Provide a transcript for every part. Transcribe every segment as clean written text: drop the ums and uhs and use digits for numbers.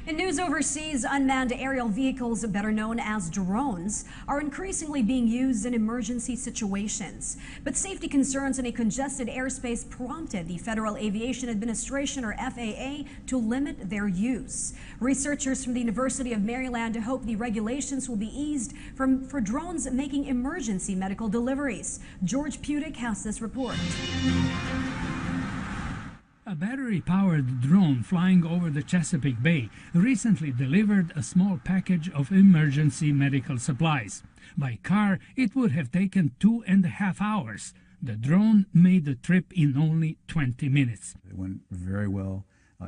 In news overseas, unmanned aerial vehicles, better known as drones, are increasingly being used in emergency situations. But safety concerns in a congested airspace prompted the Federal Aviation Administration, or FAA, to limit their use. Researchers from the University of Maryland hope the regulations will be eased for drones making emergency medical deliveries. George Pudick has this report. A battery-powered drone flying over the Chesapeake Bay recently delivered a small package of emergency medical supplies. By car, it would have taken 2.5 hours. The drone made the trip in only 20 minutes. It went very well.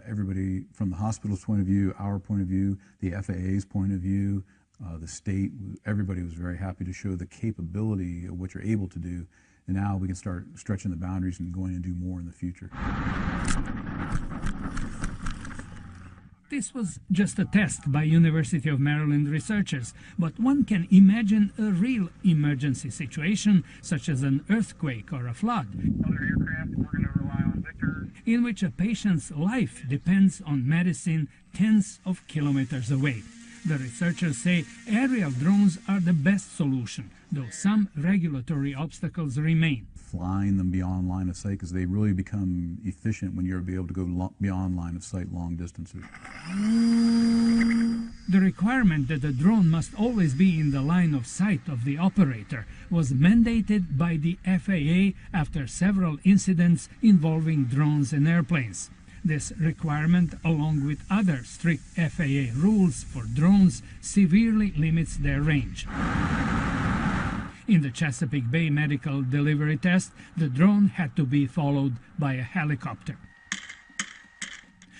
Everybody, from the hospital's point of view, our point of view, the FAA's point of view, the state, everybody was very happy to show the capability of what you're able to do. And now we can start stretching the boundaries and going and do more in the future. This was just a test by University of Maryland researchers, but one can imagine a real emergency situation, such as an earthquake or a flood, Other aircraft, we're going to rely on Victor, in which a patient's life depends on medicine tens of kilometers away. The researchers say aerial drones are the best solution, though some regulatory obstacles remain. Flying them beyond line of sight, because they really become efficient when you're able to go beyond line of sight long distances. The requirement that the drone must always be in the line of sight of the operator was mandated by the FAA after several incidents involving drones and airplanes. This requirement, along with other strict FAA rules for drones, severely limits their range. In the Chesapeake Bay medical delivery test, the drone had to be followed by a helicopter.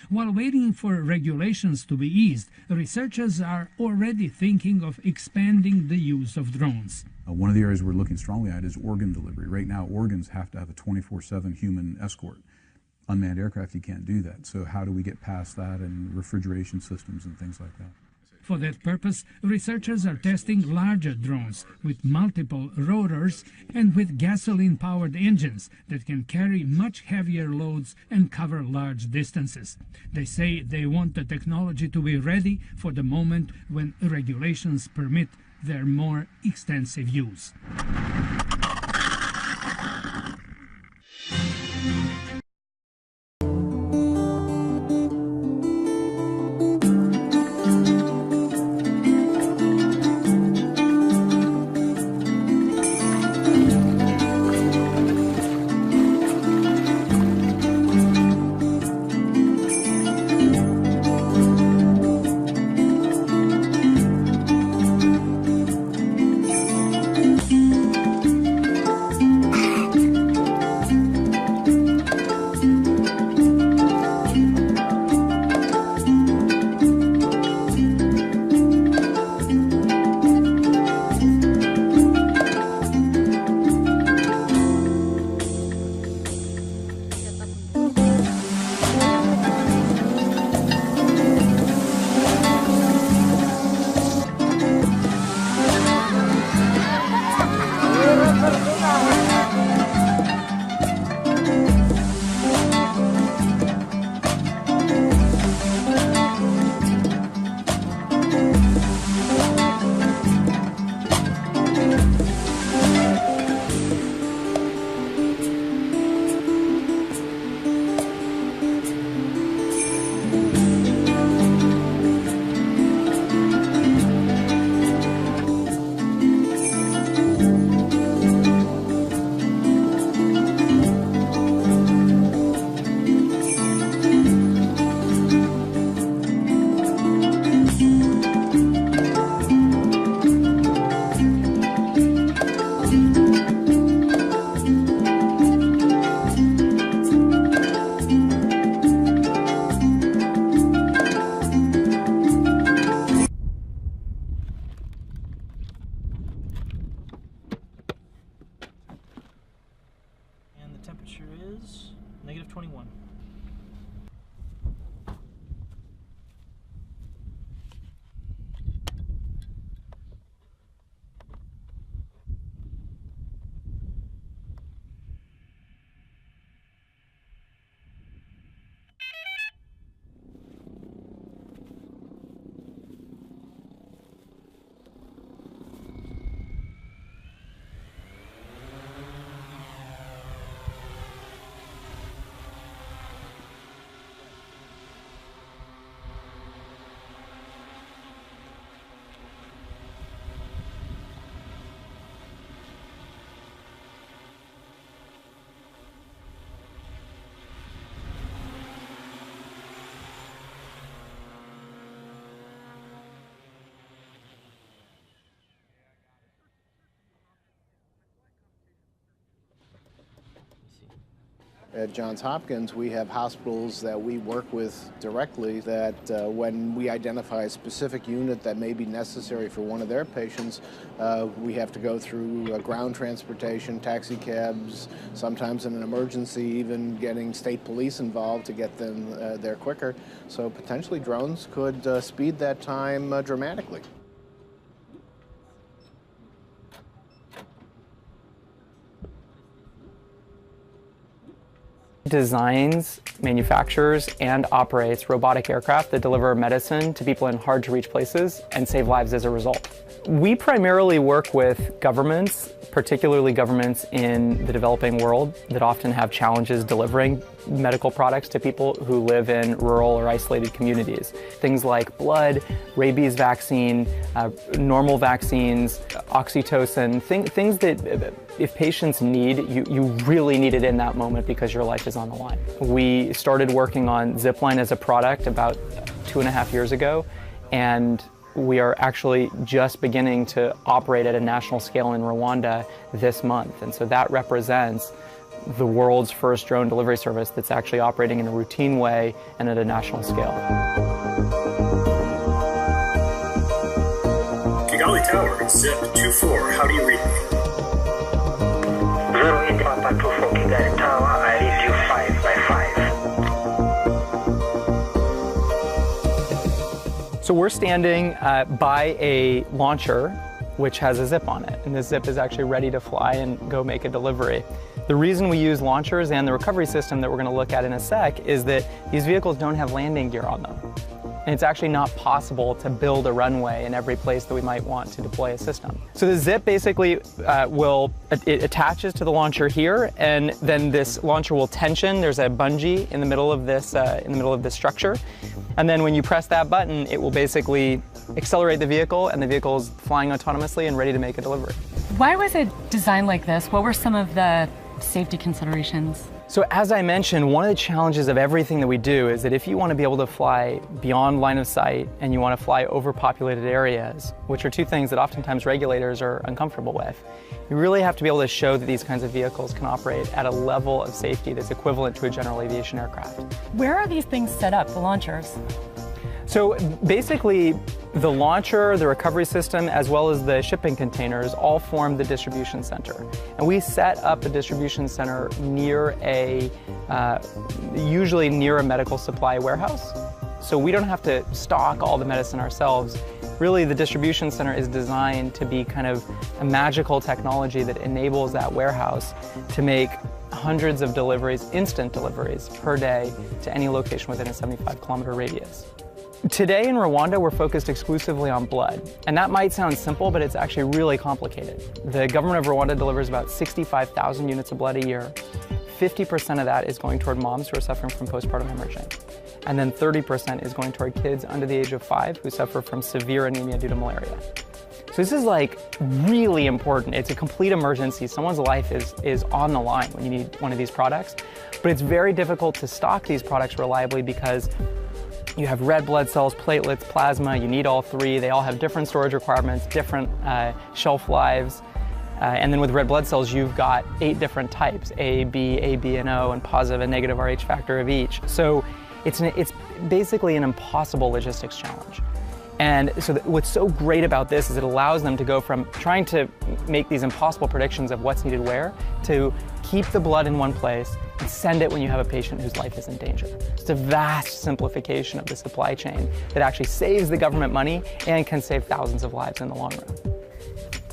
While waiting for regulations to be eased, researchers are already thinking of expanding the use of drones. One of the areas we're looking strongly at is organ delivery. Right now, organs have to have a 24/7 human escort. Unmanned aircraft, you can't do that. So how do we get past that, and refrigeration systems and things like that? For that purpose, researchers are testing larger drones with multiple rotors and with gasoline-powered engines that can carry much heavier loads and cover large distances. They say they want the technology to be ready for the moment when regulations permit their more extensive use. At Johns Hopkins, we have hospitals that we work with directly that when we identify a specific unit that may be necessary for one of their patients, we have to go through ground transportation, taxi cabs, sometimes in an emergency, even getting state police involved to get them there quicker. So potentially drones could speed that time dramatically. Designs, manufactures, and operates robotic aircraft that deliver medicine to people in hard-to-reach places and save lives as a result. We primarily work with governments, particularly governments in the developing world that often have challenges delivering medical products to people who live in rural or isolated communities. Things like blood, rabies vaccine, normal vaccines, oxytocin, things that if patients need, you really need it in that moment because your life is on the line. We started working on Zipline as a product about 2.5 years ago, and we are actually just beginning to operate at a national scale in Rwanda this month. And so that represents the world's first drone delivery service that's actually operating in a routine way and at a national scale. Kigali Tower, zip 24, how do you read me? 08 Papa 24 Kigali Tower, I read you 5 by 5. So we're standing by a launcher which has a zip on it, and this zip is actually ready to fly and go make a delivery. The reason we use launchers and the recovery system that we're going to look at in a sec is that these vehicles don't have landing gear on them. And it's actually not possible to build a runway in every place that we might want to deploy a system. So the zip basically it attaches to the launcher here, and then this launcher will tension. There's a bungee in the middle of this structure. And then when you press that button, it will basically accelerate the vehicle, and the vehicle is flying autonomously and ready to make a delivery. Why was it designed like this? What were some of the safety considerations? So as I mentioned, one of the challenges of everything that we do is that if you want to be able to fly beyond line of sight and you want to fly over populated areas, which are two things that oftentimes regulators are uncomfortable with, you really have to be able to show that these kinds of vehicles can operate at a level of safety that's equivalent to a general aviation aircraft. Where are these things set up, the launchers? So basically, the launcher, the recovery system, as well as the shipping containers all form the distribution center. And we set up the distribution center near usually near a medical supply warehouse. So we don't have to stock all the medicine ourselves. Really, the distribution center is designed to be kind of a magical technology that enables that warehouse to make hundreds of deliveries, instant deliveries per day to any location within a 75-kilometer radius. Today in Rwanda, we're focused exclusively on blood. And that might sound simple, but it's actually really complicated. The government of Rwanda delivers about 65,000 units of blood a year. 50% of that is going toward moms who are suffering from postpartum hemorrhaging. And then 30% is going toward kids under the age of 5 who suffer from severe anemia due to malaria. So this is like really important. It's a complete emergency. Someone's life is on the line when you need one of these products. But it's very difficult to stock these products reliably because you have red blood cells, platelets, plasma, you need all three. They all have different storage requirements, different shelf lives. And then with red blood cells, you've got 8 different types, A, B, and O, and positive and negative Rh factor of each. So it's basically an impossible logistics challenge. And so what's so great about this is it allows them to go from trying to make these impossible predictions of what's needed where to keep the blood in one place and send it when you have a patient whose life is in danger. It's a vast simplification of the supply chain that actually saves the government money and can save thousands of lives in the long run.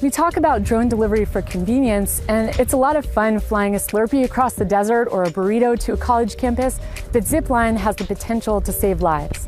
We talk about drone delivery for convenience, and it's a lot of fun flying a Slurpee across the desert or a burrito to a college campus, but Zipline has the potential to save lives.